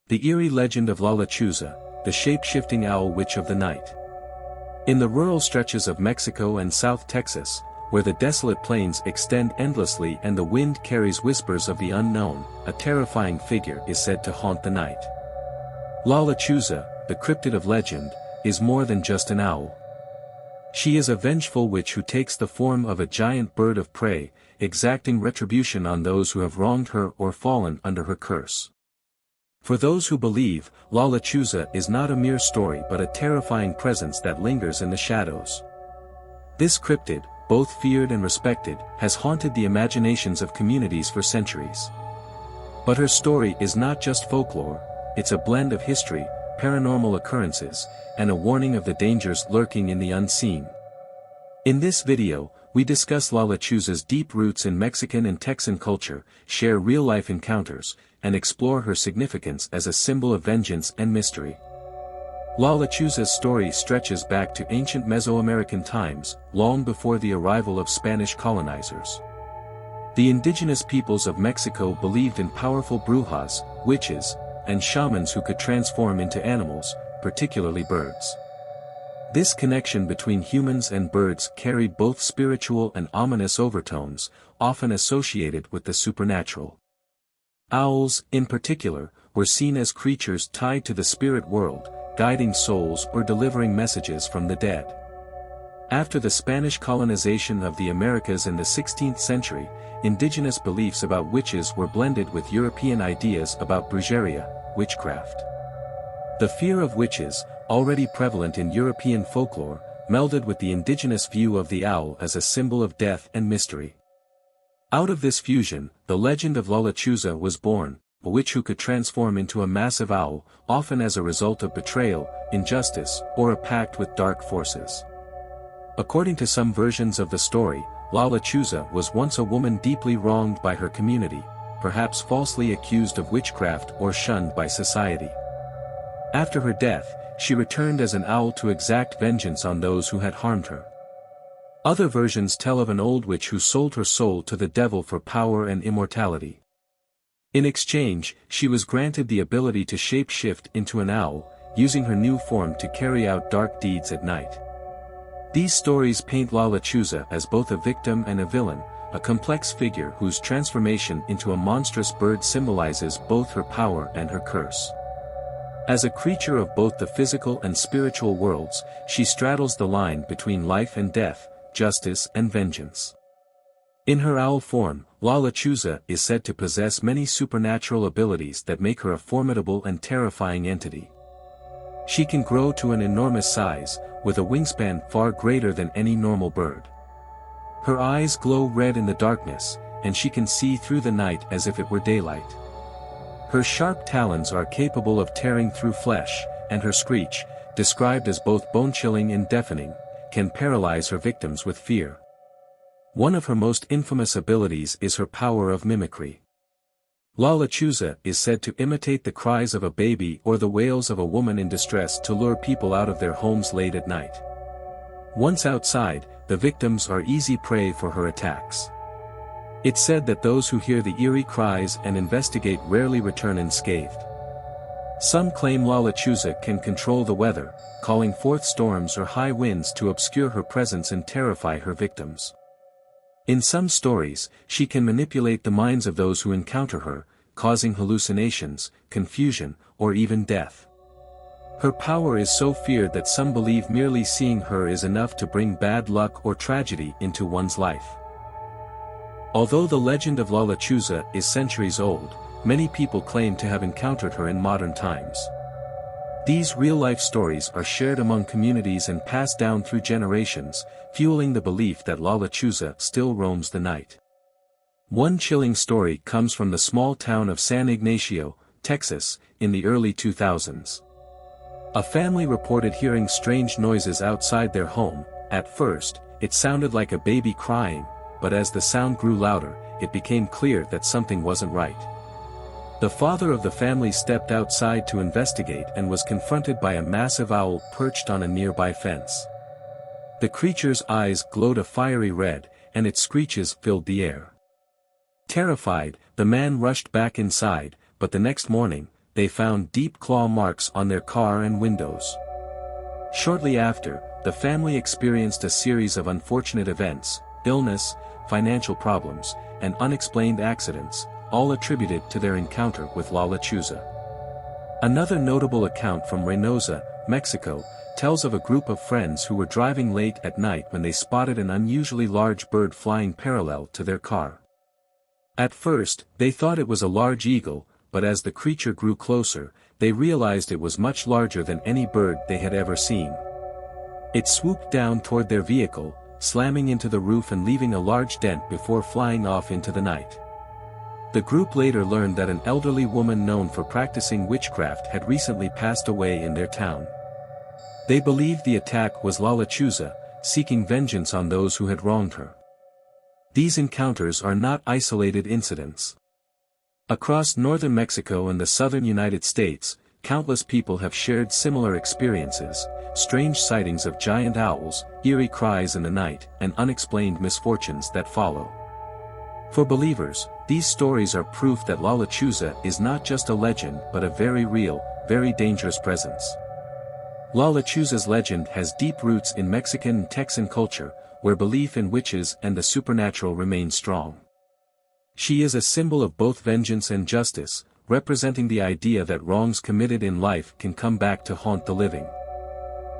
The eerie legend of Lechuza, the shape-shifting owl witch of the night. In the rural stretches of Mexico and South Texas, where the desolate plains extend endlessly and the wind carries whispers of the unknown, a terrifying figure is said to haunt the night. Lechuza, the cryptid of legend, is more than just an owl. She is a vengeful witch who takes the form of a giant bird of prey, exacting retribution on those who have wronged her or fallen under her curse. For those who believe, Lechuza is not a mere story but a terrifying presence that lingers in the shadows. This cryptid, both feared and respected, has haunted the imaginations of communities for centuries. But her story is not just folklore, it's a blend of history, paranormal occurrences, and a warning of the dangers lurking in the unseen. In this video, we discuss Lechuza's deep roots in Mexican and Texan culture, share real-life encounters, and explore her significance as a symbol of vengeance and mystery. Lechuza's story stretches back to ancient Mesoamerican times, long before the arrival of Spanish colonizers. The indigenous peoples of Mexico believed in powerful brujas, witches, and shamans who could transform into animals, particularly birds. This connection between humans and birds carried both spiritual and ominous overtones, often associated with the supernatural. Owls, in particular, were seen as creatures tied to the spirit world, guiding souls or delivering messages from the dead. After the Spanish colonization of the Americas in the 16th century, indigenous beliefs about witches were blended with European ideas about brujeria, witchcraft. The fear of witches, already prevalent in European folklore, melded with the indigenous view of the owl as a symbol of death and mystery. Out of this fusion, the legend of Lechuza was born, a witch who could transform into a massive owl, often as a result of betrayal, injustice, or a pact with dark forces. According to some versions of the story, Lechuza was once a woman deeply wronged by her community, perhaps falsely accused of witchcraft or shunned by society. After her death, she returned as an owl to exact vengeance on those who had harmed her. Other versions tell of an old witch who sold her soul to the devil for power and immortality. In exchange, she was granted the ability to shape-shift into an owl, using her new form to carry out dark deeds at night. These stories paint Lechuza as both a victim and a villain, a complex figure whose transformation into a monstrous bird symbolizes both her power and her curse. As a creature of both the physical and spiritual worlds, she straddles the line between life and death, justice and vengeance. In her owl form, Lechuza is said to possess many supernatural abilities that make her a formidable and terrifying entity. She can grow to an enormous size, with a wingspan far greater than any normal bird. Her eyes glow red in the darkness, and she can see through the night as if it were daylight. Her sharp talons are capable of tearing through flesh, and her screech, described as both bone-chilling and deafening, can paralyze her victims with fear. One of her most infamous abilities is her power of mimicry. Lechuza is said to imitate the cries of a baby or the wails of a woman in distress to lure people out of their homes late at night. Once outside, the victims are easy prey for her attacks. It's said that those who hear the eerie cries and investigate rarely return unscathed. Some claim Lechuza can control the weather, calling forth storms or high winds to obscure her presence and terrify her victims. In some stories, she can manipulate the minds of those who encounter her, causing hallucinations, confusion, or even death. Her power is so feared that some believe merely seeing her is enough to bring bad luck or tragedy into one's life. Although the legend of Lechuza is centuries old, many people claim to have encountered her in modern times. These real-life stories are shared among communities and passed down through generations, fueling the belief that Lechuza still roams the night. One chilling story comes from the small town of San Ignacio, Texas, in the early 2000s. A family reported hearing strange noises outside their home. At first, it sounded like a baby crying, but as the sound grew louder, it became clear that something wasn't right. The father of the family stepped outside to investigate and was confronted by a massive owl perched on a nearby fence. The creature's eyes glowed a fiery red, and its screeches filled the air. Terrified, the man rushed back inside, but the next morning, they found deep claw marks on their car and windows. Shortly after, the family experienced a series of unfortunate events, illness, financial problems, and unexplained accidents, all attributed to their encounter with La Lechuza. Another notable account from Reynosa, Mexico, tells of a group of friends who were driving late at night when they spotted an unusually large bird flying parallel to their car. At first, they thought it was a large eagle, but as the creature grew closer, they realized it was much larger than any bird they had ever seen. It swooped down toward their vehicle, slamming into the roof and leaving a large dent before flying off into the night. The group later learned that an elderly woman known for practicing witchcraft had recently passed away in their town. They believed the attack was La Lechuza, seeking vengeance on those who had wronged her. These encounters are not isolated incidents. Across northern Mexico and the southern United States, countless people have shared similar experiences, strange sightings of giant owls, eerie cries in the night, and unexplained misfortunes that follow. For believers, these stories are proof that La Lechuza is not just a legend but a very real, very dangerous presence. La Lechuza's legend has deep roots in Mexican and Texan culture, where belief in witches and the supernatural remains strong. She is a symbol of both vengeance and justice, representing the idea that wrongs committed in life can come back to haunt the living.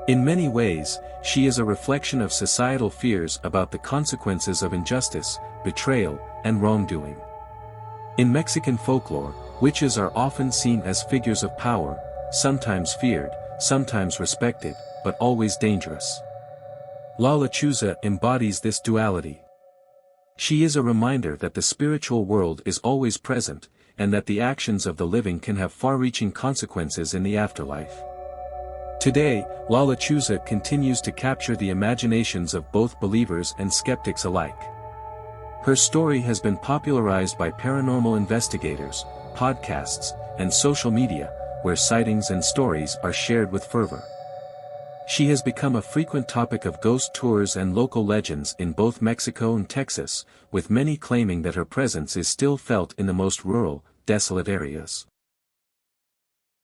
In many ways, she is a reflection of societal fears about the consequences of injustice, betrayal, and wrongdoing. In Mexican folklore, witches are often seen as figures of power, sometimes feared, sometimes respected, but always dangerous. La Lechuza embodies this duality. She is a reminder that the spiritual world is always present, and that the actions of the living can have far-reaching consequences in the afterlife. Today, La Lechuza continues to capture the imaginations of both believers and skeptics alike. Her story has been popularized by paranormal investigators, podcasts, and social media, where sightings and stories are shared with fervor. She has become a frequent topic of ghost tours and local legends in both Mexico and Texas, with many claiming that her presence is still felt in the most rural, desolate areas.